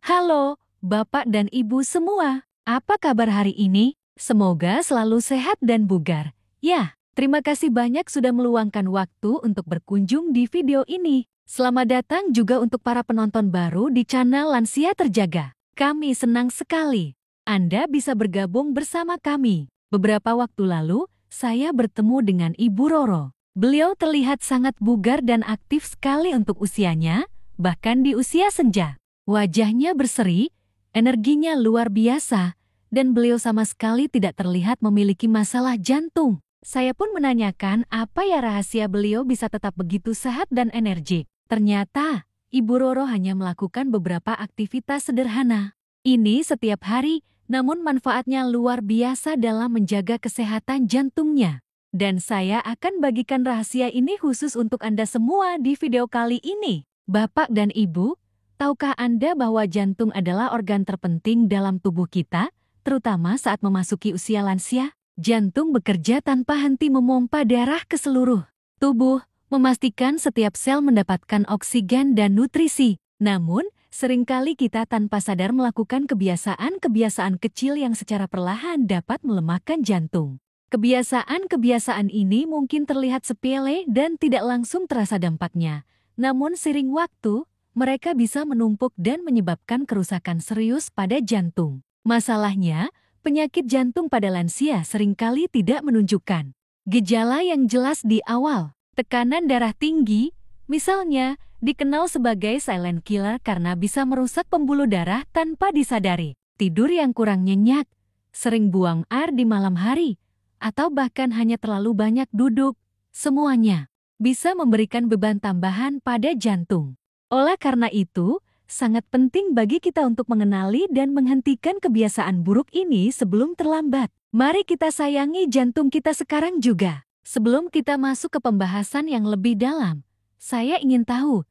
Halo, Bapak dan Ibu semua. Apa kabar hari ini? Semoga selalu sehat dan bugar. Ya, terima kasih banyak sudah meluangkan waktu untuk berkunjung di video ini. Selamat datang juga untuk para penonton baru di channel Lansia Terjaga. Kami senang sekali Anda bisa bergabung bersama kami. Beberapa waktu lalu, saya bertemu dengan Ibu Roro. Beliau terlihat sangat bugar dan aktif sekali untuk usianya, bahkan di usia senja. Wajahnya berseri, energinya luar biasa, dan beliau sama sekali tidak terlihat memiliki masalah jantung. Saya pun menanyakan apa ya rahasia beliau bisa tetap begitu sehat dan energik. Ternyata, Ibu Roro hanya melakukan beberapa aktivitas sederhana. Ini setiap hari, namun manfaatnya luar biasa dalam menjaga kesehatan jantungnya. Dan saya akan bagikan rahasia ini khusus untuk Anda semua di video kali ini. Bapak dan Ibu, tahukah Anda bahwa jantung adalah organ terpenting dalam tubuh kita, terutama saat memasuki usia lansia? Jantung bekerja tanpa henti memompa darah ke seluruh tubuh, memastikan setiap sel mendapatkan oksigen dan nutrisi. Namun, seringkali kita tanpa sadar melakukan kebiasaan-kebiasaan kecil yang secara perlahan dapat melemahkan jantung. Kebiasaan-kebiasaan ini mungkin terlihat sepele dan tidak langsung terasa dampaknya. Namun seiring waktu, mereka bisa menumpuk dan menyebabkan kerusakan serius pada jantung. Masalahnya, penyakit jantung pada lansia seringkali tidak menunjukkan gejala yang jelas di awal. Tekanan darah tinggi, misalnya, dikenal sebagai silent killer karena bisa merusak pembuluh darah tanpa disadari. Tidur yang kurang nyenyak, sering buang air di malam hari, atau bahkan hanya terlalu banyak duduk, semuanya bisa memberikan beban tambahan pada jantung. Oleh karena itu, sangat penting bagi kita untuk mengenali dan menghentikan kebiasaan buruk ini sebelum terlambat. Mari kita sayangi jantung kita sekarang juga. Sebelum kita masuk ke pembahasan yang lebih dalam, saya ingin tahu,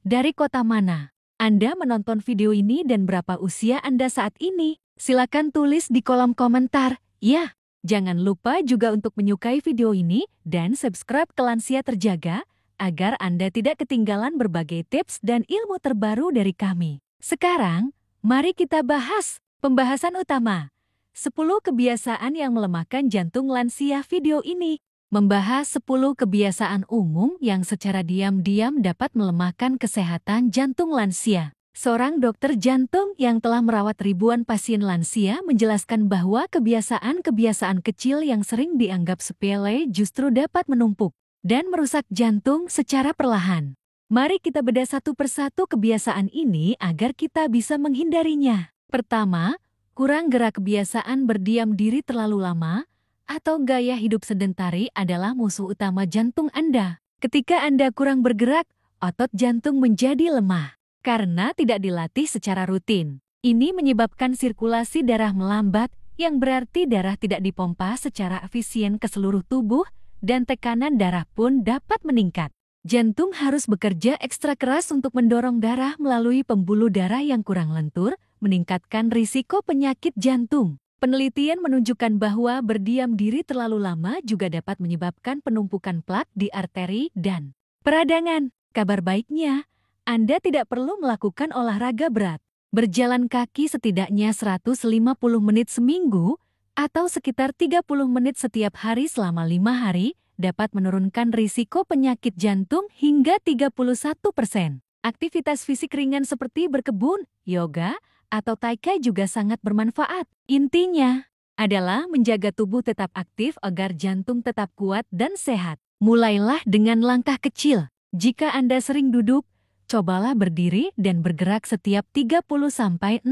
dari kota mana Anda menonton video ini dan berapa usia Anda saat ini? Silakan tulis di kolom komentar. Ya, jangan lupa juga untuk menyukai video ini dan subscribe ke Lansia Terjaga, agar Anda tidak ketinggalan berbagai tips dan ilmu terbaru dari kami. Sekarang, mari kita bahas pembahasan utama. 10 kebiasaan yang melemahkan jantung lansia. Video ini membahas 10 kebiasaan umum yang secara diam-diam dapat melemahkan kesehatan jantung lansia. Seorang dokter jantung yang telah merawat ribuan pasien lansia menjelaskan bahwa kebiasaan-kebiasaan kecil yang sering dianggap sepele justru dapat menumpuk dan merusak jantung secara perlahan. Mari kita bedah satu persatu kebiasaan ini agar kita bisa menghindarinya. Pertama, kurang gerak. Kebiasaan berdiam diri terlalu lama atau gaya hidup sedentari adalah musuh utama jantung Anda. Ketika Anda kurang bergerak, otot jantung menjadi lemah karena tidak dilatih secara rutin. Ini menyebabkan sirkulasi darah melambat, yang berarti darah tidak dipompa secara efisien ke seluruh tubuh, dan tekanan darah pun dapat meningkat. Jantung harus bekerja ekstra keras untuk mendorong darah melalui pembuluh darah yang kurang lentur, meningkatkan risiko penyakit jantung. Penelitian menunjukkan bahwa berdiam diri terlalu lama juga dapat menyebabkan penumpukan plak di arteri dan peradangan. Kabar baiknya, Anda tidak perlu melakukan olahraga berat. Berjalan kaki setidaknya 150 menit seminggu, atau sekitar 30 menit setiap hari selama 5 hari, dapat menurunkan risiko penyakit jantung hingga 31%. Aktivitas fisik ringan seperti berkebun, yoga, atau tai-chi juga sangat bermanfaat. Intinya adalah menjaga tubuh tetap aktif agar jantung tetap kuat dan sehat. Mulailah dengan langkah kecil. Jika Anda sering duduk, cobalah berdiri dan bergerak setiap 30-60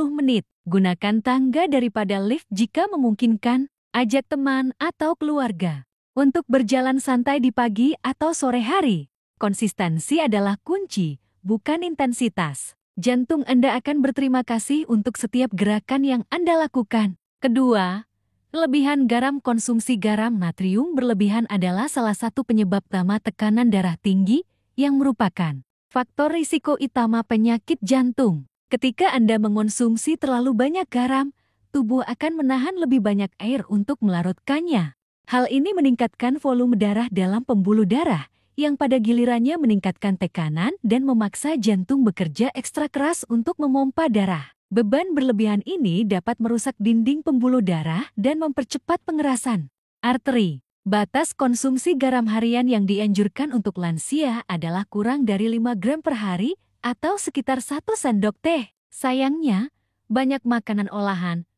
menit. Gunakan tangga daripada lift jika memungkinkan. Ajak teman atau keluarga untuk berjalan santai di pagi atau sore hari. Konsistensi adalah kunci, bukan intensitas. Jantung Anda akan berterima kasih untuk setiap gerakan yang Anda lakukan. Kedua, kelebihan garam. Konsumsi garam natrium berlebihan adalah salah satu penyebab utama tekanan darah tinggi, yang merupakan faktor risiko utama penyakit jantung. Ketika Anda mengonsumsi terlalu banyak garam, tubuh akan menahan lebih banyak air untuk melarutkannya. Hal ini meningkatkan volume darah dalam pembuluh darah, yang pada gilirannya meningkatkan tekanan dan memaksa jantung bekerja ekstra keras untuk memompa darah. Beban berlebihan ini dapat merusak dinding pembuluh darah dan mempercepat pengerasan arteri. Batas konsumsi garam harian yang dianjurkan untuk lansia adalah kurang dari 5 gram per hari atau sekitar 1 sendok teh. Sayangnya, banyak makanan olahan,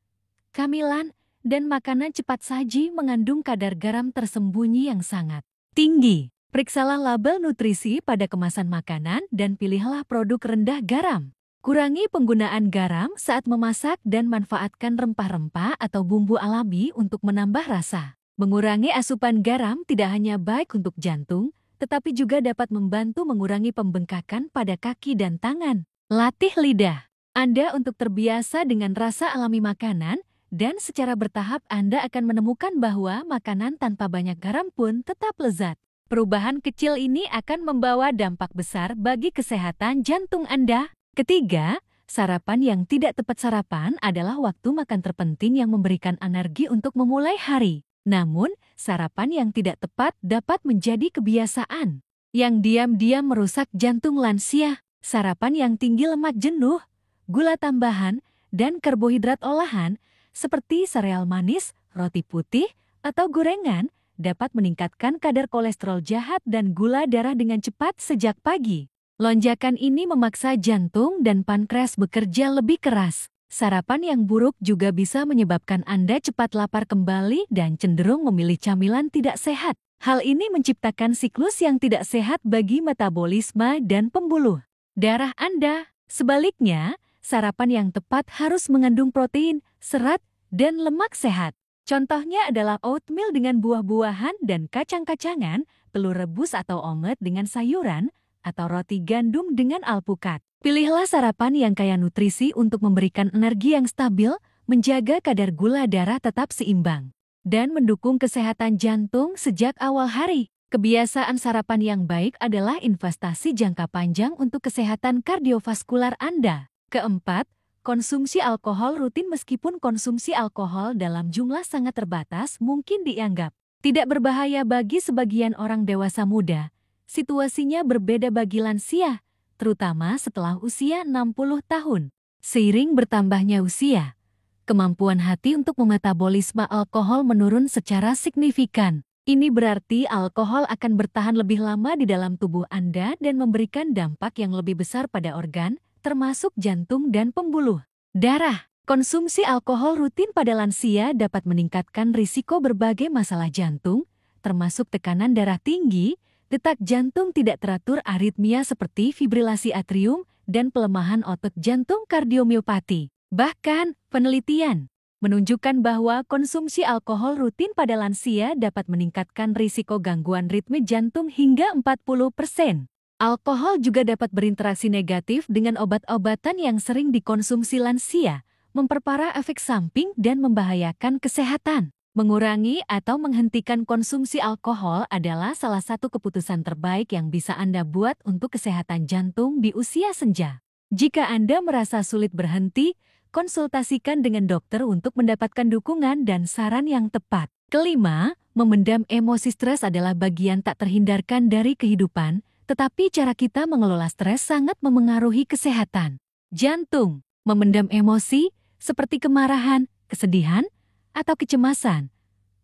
camilan, dan makanan cepat saji mengandung kadar garam tersembunyi yang sangat tinggi. Periksalah label nutrisi pada kemasan makanan dan pilihlah produk rendah garam. Kurangi penggunaan garam saat memasak dan manfaatkan rempah-rempah atau bumbu alami untuk menambah rasa. Mengurangi asupan garam tidak hanya baik untuk jantung, tetapi juga dapat membantu mengurangi pembengkakan pada kaki dan tangan. Latih lidah Anda untuk terbiasa dengan rasa alami makanan, dan secara bertahap Anda akan menemukan bahwa makanan tanpa banyak garam pun tetap lezat. Perubahan kecil ini akan membawa dampak besar bagi kesehatan jantung Anda. Ketiga, sarapan yang tidak tepat. Sarapan adalah waktu makan terpenting yang memberikan energi untuk memulai hari. Namun, sarapan yang tidak tepat dapat menjadi kebiasaan yang diam-diam merusak jantung lansia. Sarapan yang tinggi lemak jenuh, gula tambahan, dan karbohidrat olahan seperti sereal manis, roti putih, atau gorengan dapat meningkatkan kadar kolesterol jahat dan gula darah dengan cepat sejak pagi. Lonjakan ini memaksa jantung dan pankreas bekerja lebih keras. Sarapan yang buruk juga bisa menyebabkan Anda cepat lapar kembali dan cenderung memilih camilan tidak sehat. Hal ini menciptakan siklus yang tidak sehat bagi metabolisme dan pembuluh darah Anda. Sebaliknya, sarapan yang tepat harus mengandung protein, serat, dan lemak sehat. Contohnya adalah oatmeal dengan buah-buahan dan kacang-kacangan, telur rebus atau omelet dengan sayuran, atau roti gandum dengan alpukat. Pilihlah sarapan yang kaya nutrisi untuk memberikan energi yang stabil, menjaga kadar gula darah tetap seimbang, dan mendukung kesehatan jantung sejak awal hari. Kebiasaan sarapan yang baik adalah investasi jangka panjang untuk kesehatan kardiovaskular Anda. Keempat, konsumsi alkohol rutin. Meskipun konsumsi alkohol dalam jumlah sangat terbatas mungkin dianggap tidak berbahaya bagi sebagian orang dewasa muda, situasinya berbeda bagi lansia, terutama setelah usia 60 tahun. Seiring bertambahnya usia, kemampuan hati untuk memetabolisme alkohol menurun secara signifikan. Ini berarti alkohol akan bertahan lebih lama di dalam tubuh Anda dan memberikan dampak yang lebih besar pada organ, termasuk jantung dan pembuluh darah. Konsumsi alkohol rutin pada lansia dapat meningkatkan risiko berbagai masalah jantung, termasuk tekanan darah tinggi, detak jantung tidak teratur, aritmia seperti fibrilasi atrium, dan pelemahan otot jantung kardiomiopati. Bahkan, penelitian menunjukkan bahwa konsumsi alkohol rutin pada lansia dapat meningkatkan risiko gangguan ritme jantung hingga 40%. Alkohol juga dapat berinteraksi negatif dengan obat-obatan yang sering dikonsumsi lansia, memperparah efek samping dan membahayakan kesehatan. Mengurangi atau menghentikan konsumsi alkohol adalah salah satu keputusan terbaik yang bisa Anda buat untuk kesehatan jantung di usia senja. Jika Anda merasa sulit berhenti, konsultasikan dengan dokter untuk mendapatkan dukungan dan saran yang tepat. Kelima, memendam emosi. Stres adalah bagian tak terhindarkan dari kehidupan, tetapi cara kita mengelola stres sangat memengaruhi kesehatan jantung. Memendam emosi, seperti kemarahan, kesedihan, atau kecemasan,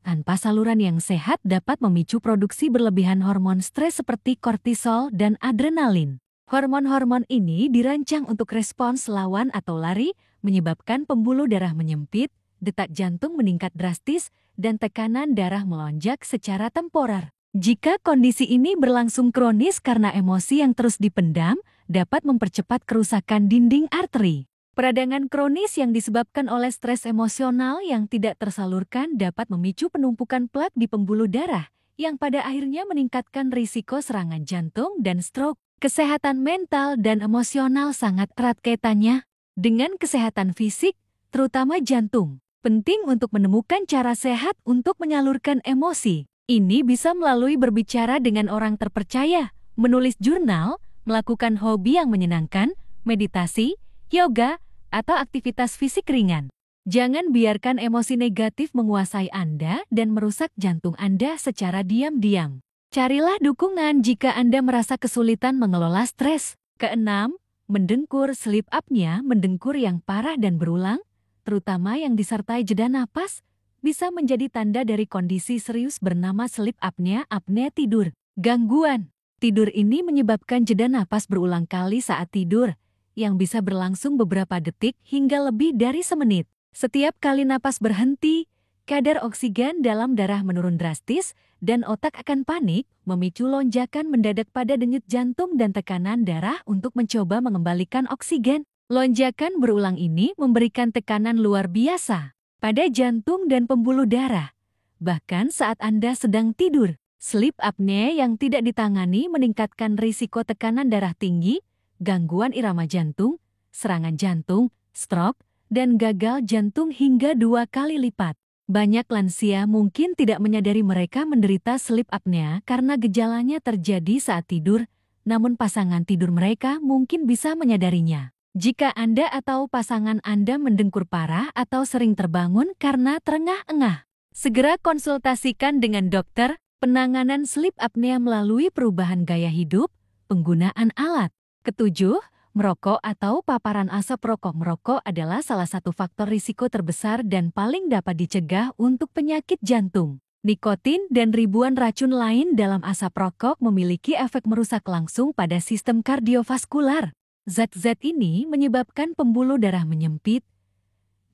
tanpa saluran yang sehat dapat memicu produksi berlebihan hormon stres seperti kortisol dan adrenalin. Hormon-hormon ini dirancang untuk respons lawan atau lari, menyebabkan pembuluh darah menyempit, detak jantung meningkat drastis, dan tekanan darah melonjak secara temporer. Jika kondisi ini berlangsung kronis karena emosi yang terus dipendam, dapat mempercepat kerusakan dinding arteri. Peradangan kronis yang disebabkan oleh stres emosional yang tidak tersalurkan dapat memicu penumpukan plak di pembuluh darah, yang pada akhirnya meningkatkan risiko serangan jantung dan stroke. Kesehatan mental dan emosional sangat erat kaitannya dengan kesehatan fisik, terutama jantung. Penting untuk menemukan cara sehat untuk menyalurkan emosi. Ini bisa melalui berbicara dengan orang terpercaya, menulis jurnal, melakukan hobi yang menyenangkan, meditasi, yoga, atau aktivitas fisik ringan. Jangan biarkan emosi negatif menguasai Anda dan merusak jantung Anda secara diam-diam. Carilah dukungan jika Anda merasa kesulitan mengelola stres. Keenam, mendengkur. Sleep apnea, mendengkur yang parah dan berulang, terutama yang disertai jeda napas, bisa menjadi tanda dari kondisi serius bernama sleep apnea, apnea tidur. Gangguan tidur ini menyebabkan jeda napas berulang kali saat tidur, yang bisa berlangsung beberapa detik hingga lebih dari semenit. Setiap kali napas berhenti, kadar oksigen dalam darah menurun drastis, dan otak akan panik, memicu lonjakan mendadak pada denyut jantung dan tekanan darah untuk mencoba mengembalikan oksigen. Lonjakan berulang ini memberikan tekanan luar biasa pada jantung dan pembuluh darah. Bahkan saat Anda sedang tidur, sleep apnea yang tidak ditangani meningkatkan risiko tekanan darah tinggi, gangguan irama jantung, serangan jantung, stroke, dan gagal jantung hingga 2 kali lipat. Banyak lansia mungkin tidak menyadari mereka menderita sleep apnea karena gejalanya terjadi saat tidur, namun pasangan tidur mereka mungkin bisa menyadarinya. Jika Anda atau pasangan Anda mendengkur parah atau sering terbangun karena terengah-engah, segera konsultasikan dengan dokter. Penanganan sleep apnea melalui perubahan gaya hidup, penggunaan alat. Ketujuh, merokok atau paparan asap rokok. Merokok adalah salah satu faktor risiko terbesar dan paling dapat dicegah untuk penyakit jantung. Nikotin dan ribuan racun lain dalam asap rokok memiliki efek merusak langsung pada sistem kardiovaskular. Zat-zat ini menyebabkan pembuluh darah menyempit,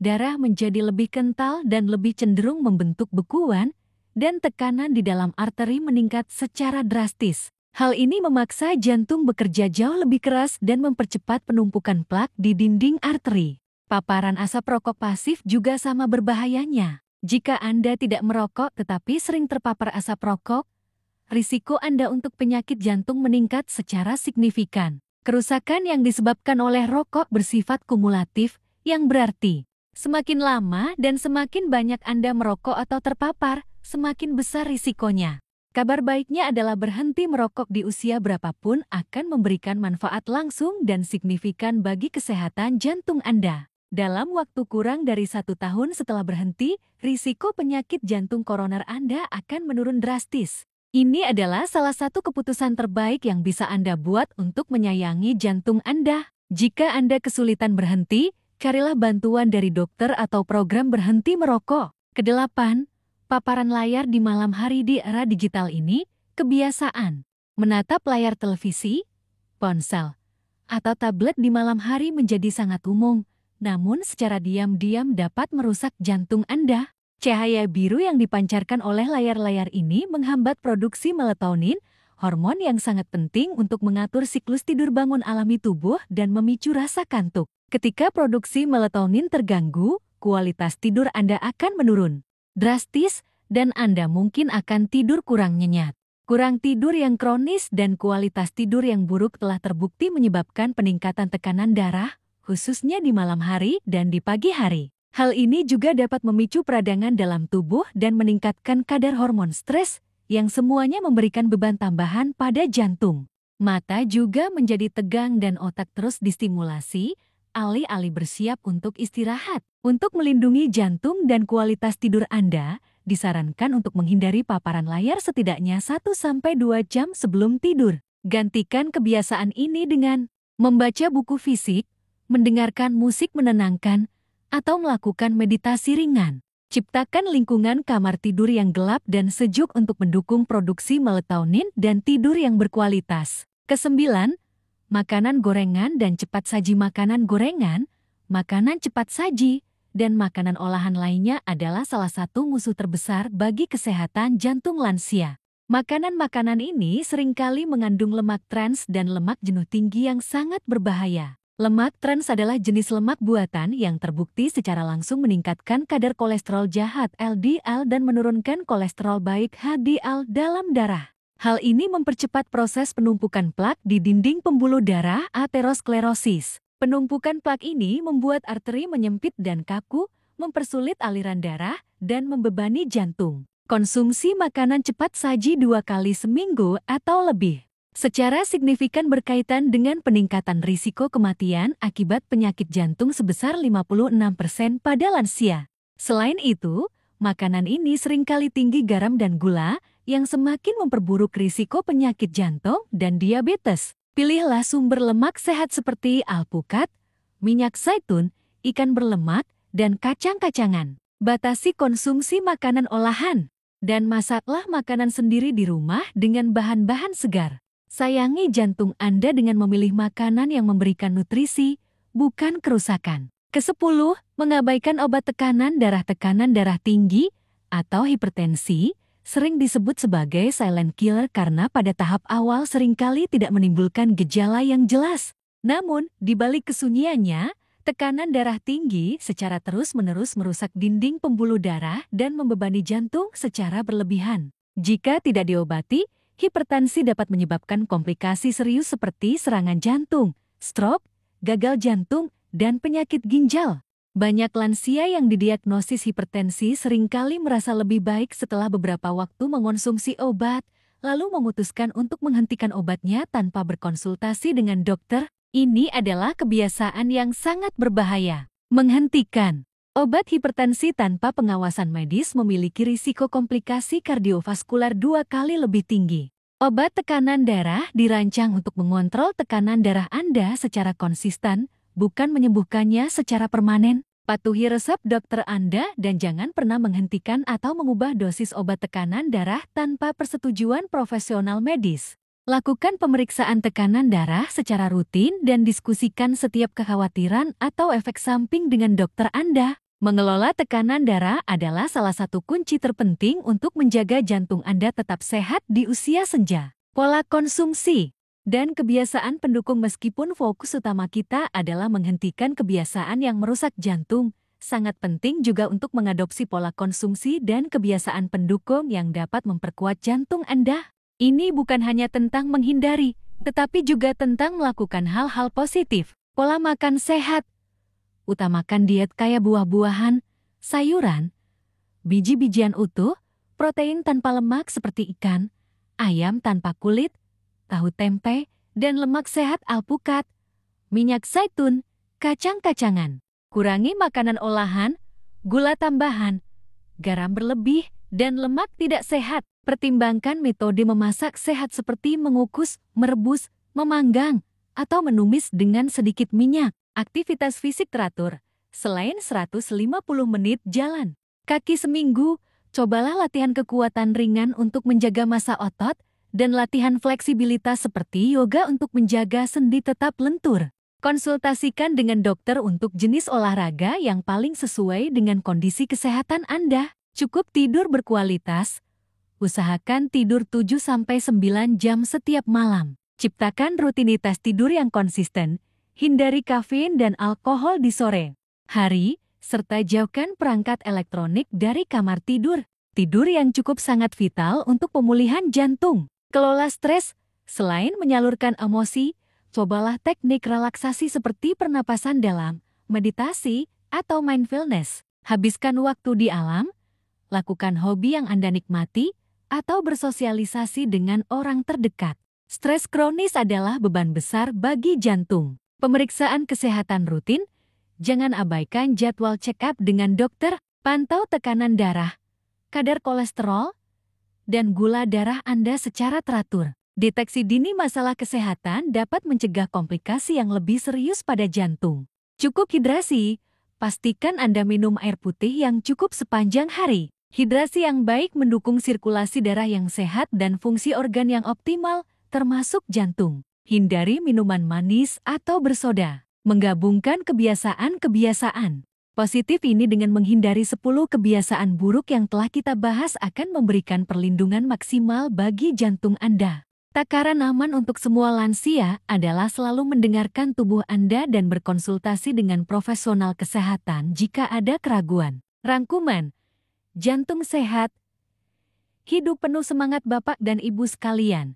darah menjadi lebih kental dan lebih cenderung membentuk bekuan, dan tekanan di dalam arteri meningkat secara drastis. Hal ini memaksa jantung bekerja jauh lebih keras dan mempercepat penumpukan plak di dinding arteri. Paparan asap rokok pasif juga sama berbahayanya. Jika Anda tidak merokok tetapi sering terpapar asap rokok, risiko Anda untuk penyakit jantung meningkat secara signifikan. Kerusakan yang disebabkan oleh rokok bersifat kumulatif, yang berarti semakin lama dan semakin banyak Anda merokok atau terpapar, semakin besar risikonya. Kabar baiknya adalah berhenti merokok di usia berapapun akan memberikan manfaat langsung dan signifikan bagi kesehatan jantung Anda. Dalam waktu kurang dari 1 tahun setelah berhenti, risiko penyakit jantung koroner Anda akan menurun drastis. Ini adalah salah satu keputusan terbaik yang bisa Anda buat untuk menyayangi jantung Anda. Jika Anda kesulitan berhenti, carilah bantuan dari dokter atau program berhenti merokok. Kedelapan, paparan layar di malam hari di era digital ini, kebiasaan menatap layar televisi, ponsel, atau tablet di malam hari menjadi sangat umum, namun secara diam-diam dapat merusak jantung Anda. Cahaya biru yang dipancarkan oleh layar-layar ini menghambat produksi melatonin, hormon yang sangat penting untuk mengatur siklus tidur bangun alami tubuh dan memicu rasa kantuk. Ketika produksi melatonin terganggu, kualitas tidur Anda akan menurun drastis, dan Anda mungkin akan tidur kurang nyenyak. Kurang tidur yang kronis dan kualitas tidur yang buruk telah terbukti menyebabkan peningkatan tekanan darah, khususnya di malam hari dan di pagi hari. Hal ini juga dapat memicu peradangan dalam tubuh dan meningkatkan kadar hormon stres, yang semuanya memberikan beban tambahan pada jantung. Mata juga menjadi tegang dan otak terus distimulasi, alih-alih bersiap untuk istirahat. Untuk melindungi jantung dan kualitas tidur Anda, disarankan untuk menghindari paparan layar setidaknya 1-2 jam sebelum tidur. Gantikan kebiasaan ini dengan membaca buku fisik, mendengarkan musik menenangkan, atau melakukan meditasi ringan. Ciptakan lingkungan kamar tidur yang gelap dan sejuk untuk mendukung produksi melatonin dan tidur yang berkualitas. Kesembilan, makanan gorengan dan cepat saji. Makanan gorengan, makanan cepat saji, dan makanan olahan lainnya adalah salah satu musuh terbesar bagi kesehatan jantung lansia. Makanan-makanan ini seringkali mengandung lemak trans dan lemak jenuh tinggi yang sangat berbahaya. Lemak trans adalah jenis lemak buatan yang terbukti secara langsung meningkatkan kadar kolesterol jahat LDL dan menurunkan kolesterol baik HDL dalam darah. Hal ini mempercepat proses penumpukan plak di dinding pembuluh darah aterosklerosis. Penumpukan plak ini membuat arteri menyempit dan kaku, mempersulit aliran darah, dan membebani jantung. Konsumsi makanan cepat saji 2 kali seminggu atau lebih secara signifikan berkaitan dengan peningkatan risiko kematian akibat penyakit jantung sebesar 56% pada lansia. Selain itu, makanan ini seringkali tinggi garam dan gula, yang semakin memperburuk risiko penyakit jantung dan diabetes. Pilihlah sumber lemak sehat seperti alpukat, minyak zaitun, ikan berlemak, dan kacang-kacangan. Batasi konsumsi makanan olahan, dan masaklah makanan sendiri di rumah dengan bahan-bahan segar. Sayangi jantung Anda dengan memilih makanan yang memberikan nutrisi, bukan kerusakan. Ke-10, mengabaikan obat tekanan darah tinggi atau hipertensi, sering disebut sebagai silent killer karena pada tahap awal seringkali tidak menimbulkan gejala yang jelas. Namun, di balik kesunyiannya, tekanan darah tinggi secara terus-menerus merusak dinding pembuluh darah dan membebani jantung secara berlebihan. Jika tidak diobati, hipertensi dapat menyebabkan komplikasi serius seperti serangan jantung, stroke, gagal jantung, dan penyakit ginjal. Banyak lansia yang didiagnosis hipertensi seringkali merasa lebih baik setelah beberapa waktu mengonsumsi obat, lalu memutuskan untuk menghentikan obatnya tanpa berkonsultasi dengan dokter. Ini adalah kebiasaan yang sangat berbahaya. Menghentikan obat hipertensi tanpa pengawasan medis memiliki risiko komplikasi kardiovaskular 2 kali lebih tinggi. Obat tekanan darah dirancang untuk mengontrol tekanan darah Anda secara konsisten, bukan menyembuhkannya secara permanen. Patuhi resep dokter Anda dan jangan pernah menghentikan atau mengubah dosis obat tekanan darah tanpa persetujuan profesional medis. Lakukan pemeriksaan tekanan darah secara rutin dan diskusikan setiap kekhawatiran atau efek samping dengan dokter Anda. Mengelola tekanan darah adalah salah satu kunci terpenting untuk menjaga jantung Anda tetap sehat di usia senja. Pola konsumsi dan kebiasaan pendukung. Meskipun fokus utama kita adalah menghentikan kebiasaan yang merusak jantung, sangat penting juga untuk mengadopsi pola konsumsi dan kebiasaan pendukung yang dapat memperkuat jantung Anda. Ini bukan hanya tentang menghindari, tetapi juga tentang melakukan hal-hal positif. Pola makan sehat. Utamakan diet kaya buah-buahan, sayuran, biji-bijian utuh, protein tanpa lemak seperti ikan, ayam tanpa kulit, tahu tempe, dan lemak sehat alpukat, minyak zaitun, kacang-kacangan. Kurangi makanan olahan, gula tambahan, garam berlebih, dan lemak tidak sehat. Pertimbangkan metode memasak sehat seperti mengukus, merebus, memanggang, atau menumis dengan sedikit minyak. Aktivitas fisik teratur. Selain 150 menit jalan kaki seminggu, cobalah latihan kekuatan ringan untuk menjaga massa otot dan latihan fleksibilitas seperti yoga untuk menjaga sendi tetap lentur. Konsultasikan dengan dokter untuk jenis olahraga yang paling sesuai dengan kondisi kesehatan Anda. Cukup tidur berkualitas. Usahakan tidur 7-9 jam setiap malam. Ciptakan rutinitas tidur yang konsisten. Hindari kafein dan alkohol di sore hari, serta jauhkan perangkat elektronik dari kamar tidur. Tidur yang cukup sangat vital untuk pemulihan jantung. Kelola stres. Selain menyalurkan emosi, cobalah teknik relaksasi seperti pernapasan dalam, meditasi, atau mindfulness. Habiskan waktu di alam, lakukan hobi yang Anda nikmati, atau bersosialisasi dengan orang terdekat. Stres kronis adalah beban besar bagi jantung. Pemeriksaan kesehatan rutin, jangan abaikan jadwal check-up dengan dokter, pantau tekanan darah, kadar kolesterol, dan gula darah Anda secara teratur. Deteksi dini masalah kesehatan dapat mencegah komplikasi yang lebih serius pada jantung. Cukup hidrasi, pastikan Anda minum air putih yang cukup sepanjang hari. Hidrasi yang baik mendukung sirkulasi darah yang sehat dan fungsi organ yang optimal, termasuk jantung. Hindari minuman manis atau bersoda. Menggabungkan kebiasaan-kebiasaan positif ini dengan menghindari 10 kebiasaan buruk yang telah kita bahas akan memberikan perlindungan maksimal bagi jantung Anda. Takaran aman untuk semua lansia adalah selalu mendengarkan tubuh Anda dan berkonsultasi dengan profesional kesehatan jika ada keraguan. Rangkuman. Jantung sehat, hidup penuh semangat Bapak dan Ibu sekalian.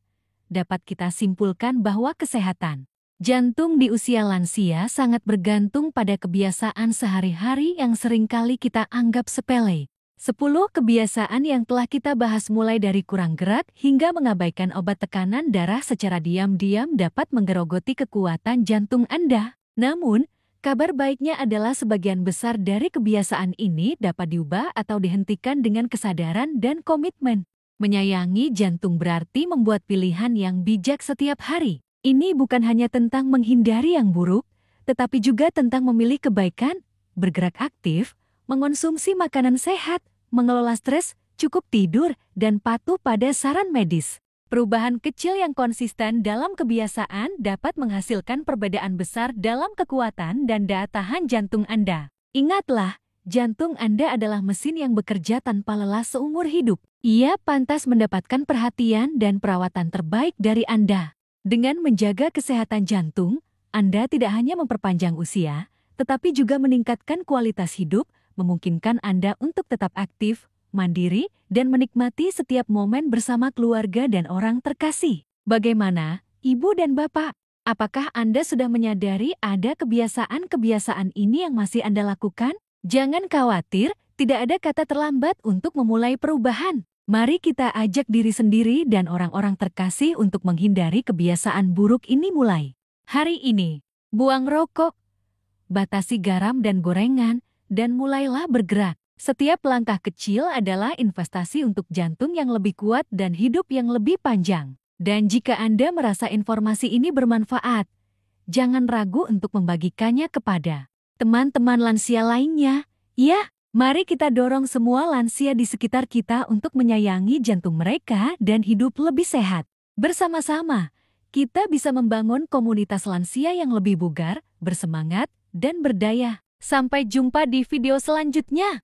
Dapat kita simpulkan bahwa kesehatan jantung di usia lansia sangat bergantung pada kebiasaan sehari-hari yang seringkali kita anggap sepele. 10 kebiasaan yang telah kita bahas mulai dari kurang gerak hingga mengabaikan obat tekanan darah secara diam-diam dapat menggerogoti kekuatan jantung Anda. Namun, kabar baiknya adalah sebagian besar dari kebiasaan ini dapat diubah atau dihentikan dengan kesadaran dan komitmen. Menyayangi jantung berarti membuat pilihan yang bijak setiap hari. Ini bukan hanya tentang menghindari yang buruk, tetapi juga tentang memilih kebaikan, bergerak aktif, mengonsumsi makanan sehat, mengelola stres, cukup tidur, dan patuh pada saran medis. Perubahan kecil yang konsisten dalam kebiasaan dapat menghasilkan perbedaan besar dalam kekuatan dan daya tahan jantung Anda. Ingatlah, jantung Anda adalah mesin yang bekerja tanpa lelah seumur hidup. Ia pantas mendapatkan perhatian dan perawatan terbaik dari Anda. Dengan menjaga kesehatan jantung, Anda tidak hanya memperpanjang usia, tetapi juga meningkatkan kualitas hidup, memungkinkan Anda untuk tetap aktif, mandiri, dan menikmati setiap momen bersama keluarga dan orang terkasih. Bagaimana, Ibu dan Bapak? Apakah Anda sudah menyadari ada kebiasaan-kebiasaan ini yang masih Anda lakukan? Jangan khawatir, tidak ada kata terlambat untuk memulai perubahan. Mari kita ajak diri sendiri dan orang-orang terkasih untuk menghindari kebiasaan buruk ini mulai. Hari ini, buang rokok, batasi garam dan gorengan, dan mulailah bergerak. Setiap langkah kecil adalah investasi untuk jantung yang lebih kuat dan hidup yang lebih panjang. Dan jika Anda merasa informasi ini bermanfaat, jangan ragu untuk membagikannya kepada teman-teman lansia lainnya. Ya, mari kita dorong semua lansia di sekitar kita untuk menyayangi jantung mereka dan hidup lebih sehat. Bersama-sama, kita bisa membangun komunitas lansia yang lebih bugar, bersemangat, dan berdaya. Sampai jumpa di video selanjutnya.